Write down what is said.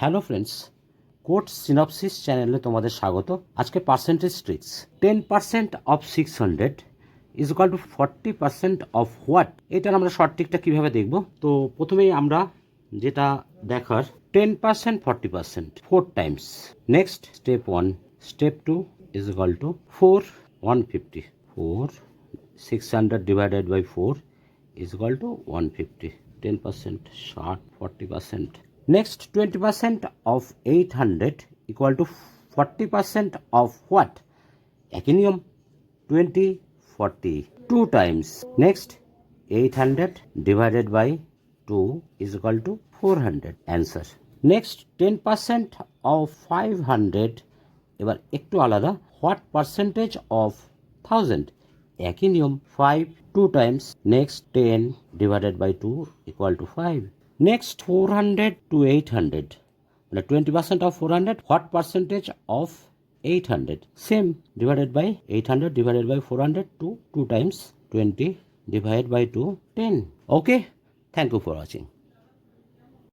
Hello friends, code synopsis চ্যানেলে তোমাদের স্বাগত। আজকে percentage tricks. 10% of 600 is equal two 40% of what. এটার আমরা শর্ট ট্রিকটা কীভাবে দেখব। তো প্রথমেই আমরা যেটা দেখার 10% 40% 4 times. Next step 1, step 2 is equal to 4 150 4 600 divided by 4 is equal to 150. 10% short 40%. Next 20% of 800 equal to 40% of what? একই নিয়ম 20 40 2 times. Next 800 divided by 2 is equal to 400. Answer. Next 10% of 500 এবার একটু আলাদা, what percentage of 1000? একই নিয়ম 5 2 times. Next 10 divided by 2 equal to 5. Next 400 to 800, মানে 20% of 400, what percentage of 800? Same, divided by 800 divided by 400 2 times. 20 divided by 2 10. Okay, thank you for watching.